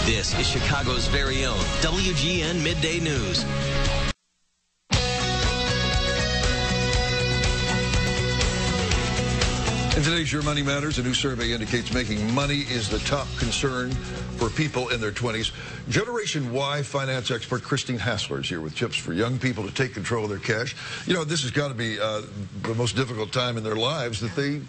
This is Chicago's very own WGN Midday News. In today's Your Money Matters, a new survey indicates making money is the top concern for people in their 20s. Generation Y finance expert Christine Hassler is here with tips for young people to take control of their cash. You know, this has got to be the most difficult time in their lives that they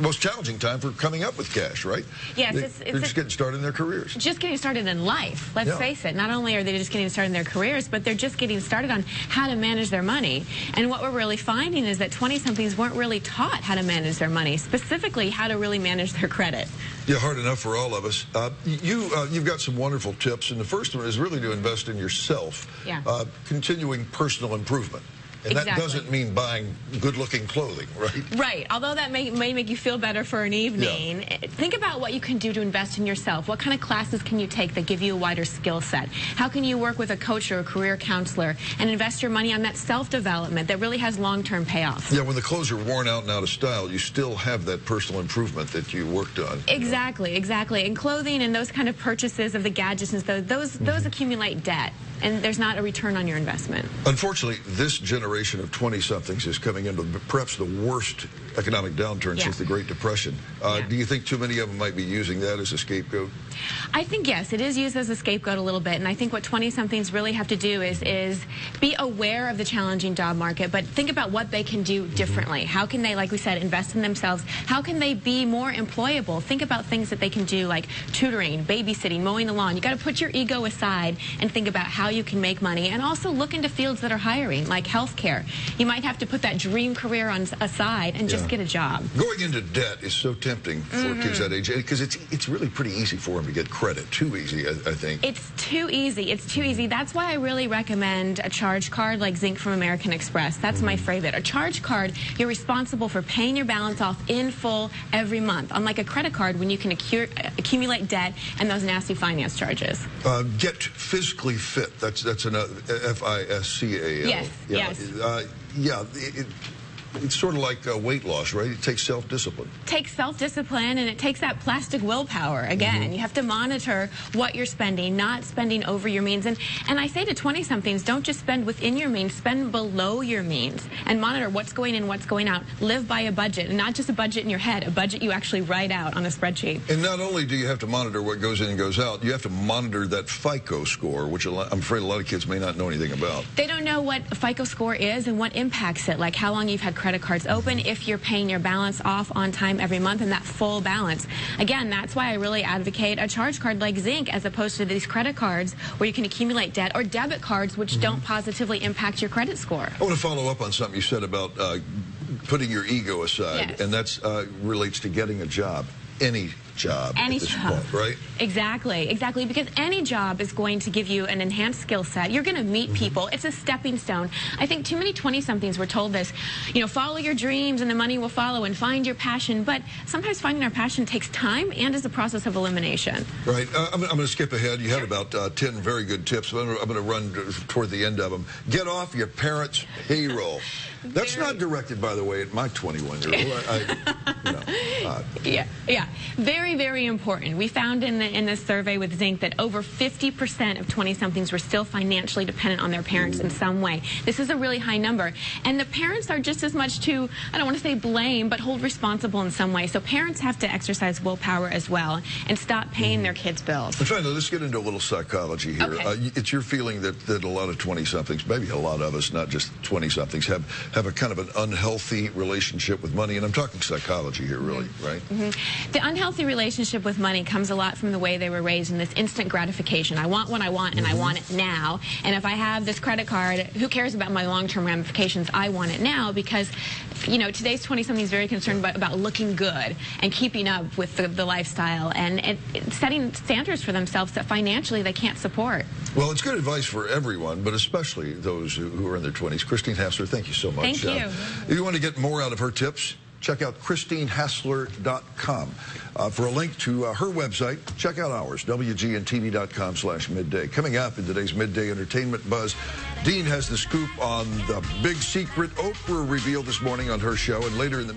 most challenging time for coming up with cash, right? Yes, they're just getting started in their careers. Just getting started in life. Let's face it. Not only are they just getting started in their careers, but they're just getting started on how to manage their money. And what we're really finding is that 20-somethings weren't really taught how to manage their money, specifically how to really manage their credit. Yeah, hard enough for all of us. You've got some wonderful tips, and the first one is really to invest in yourself. Yeah. Continuing personal improvement. And that doesn't mean buying good-looking clothing, right? Right. Although that may make you feel better for an evening, think about what you can do to invest in yourself. What kind of classes can you take that give you a wider skill set? How can you work with a coach or a career counselor and invest your money on that self-development that really has long-term payoff? Yeah, when the clothes are worn out and out of style, you still have that personal improvement that you worked on. Exactly, exactly. And clothing and those kind of purchases of the gadgets and stuff, those accumulate debt. And there's not a return on your investment. Unfortunately, this generation of 20-somethings is coming into perhaps the worst economic downturn since the Great Depression. Do you think too many of them might be using that as a scapegoat? I think, yes, it is used as a scapegoat a little bit. And I think what 20-somethings really have to do is be aware of the challenging job market, but think about what they can do differently. How can they, like we said, invest in themselves? How can they be more employable? Think about things that they can do like tutoring, babysitting, mowing the lawn. You got to put your ego aside and think about how you can make money, and also look into fields that are hiring, like healthcare. You might have to put that dream career aside and just get a job. Going into debt is so tempting for kids that age, because it's really pretty easy for them to get credit. Too easy, I think. It's too easy. It's too easy. That's why I really recommend a charge card like Zinc from American Express. That's my favorite. A charge card, you're responsible for paying your balance off in full every month, unlike a credit card when you can accumulate debt and those nasty finance charges. Get physically fit. That's another FISCAL. Yes. It's sort of like weight loss, right? It takes self-discipline. It takes self-discipline, and it takes that plastic willpower. Again, you have to monitor what you're spending, not spending over your means. And I say to 20-somethings, don't just spend within your means, spend below your means, and monitor what's going in, what's going out. Live by a budget, and not just a budget in your head, a budget you actually write out on a spreadsheet. And not only do you have to monitor what goes in and goes out, you have to monitor that FICO score, which I'm afraid a lot of kids may not know anything about. They don't know what a FICO score is and what impacts it, like how long you've had credit cards open, if you're paying your balance off on time every month, and that full balance. Again, that's why I really advocate a charge card like Zinc as opposed to these credit cards where you can accumulate debt, or debit cards which don't positively impact your credit score. I want to follow up on something you said about putting your ego aside, and that's relates to getting a job. Any job at this point, right? Exactly, because any job is going to give you an enhanced skill set. You're going to meet people. It's a stepping stone. I think too many 20-somethings were told this, you know, follow your dreams and the money will follow, and find your passion. But sometimes finding our passion takes time and is a process of elimination. Right. I'm going to skip ahead. You had about 10 very good tips. I'm going to run toward the end of them. Get off your parents' payroll. That's not directed, by the way, at my 21-year-old. Yeah. Very, very important. We found in this survey with Zinc that over 50% of 20-somethings were still financially dependent on their parents in some way. This is a really high number. And the parents are just as much to, I don't want to say blame, but hold responsible in some way. So parents have to exercise willpower as well and stop paying their kids' bills. Let's get into a little psychology here. Okay. It's your feeling that a lot of 20-somethings, maybe a lot of us, not just 20-somethings, have a kind of an unhealthy relationship with money. And I'm talking psychology here, really, right? The unhealthy relationship with money comes a lot from the way they were raised in this instant gratification. I want what I want, and I want it now. And if I have this credit card, who cares about my long-term ramifications? I want it now because, you know, today's 20-something is very concerned about looking good and keeping up with the lifestyle and setting standards for themselves that financially they can't support. Well, it's good advice for everyone, but especially those who are in their 20s. Christine Hassler, thank you so much. Thank you. If you want to get more out of her tips, check out ChristineHassler.com. For a link to her website, check out ours, WGNTV.com/midday. Coming up in today's Midday Entertainment Buzz, Dean has the scoop on the big secret Oprah reveal this morning on her show, and later in the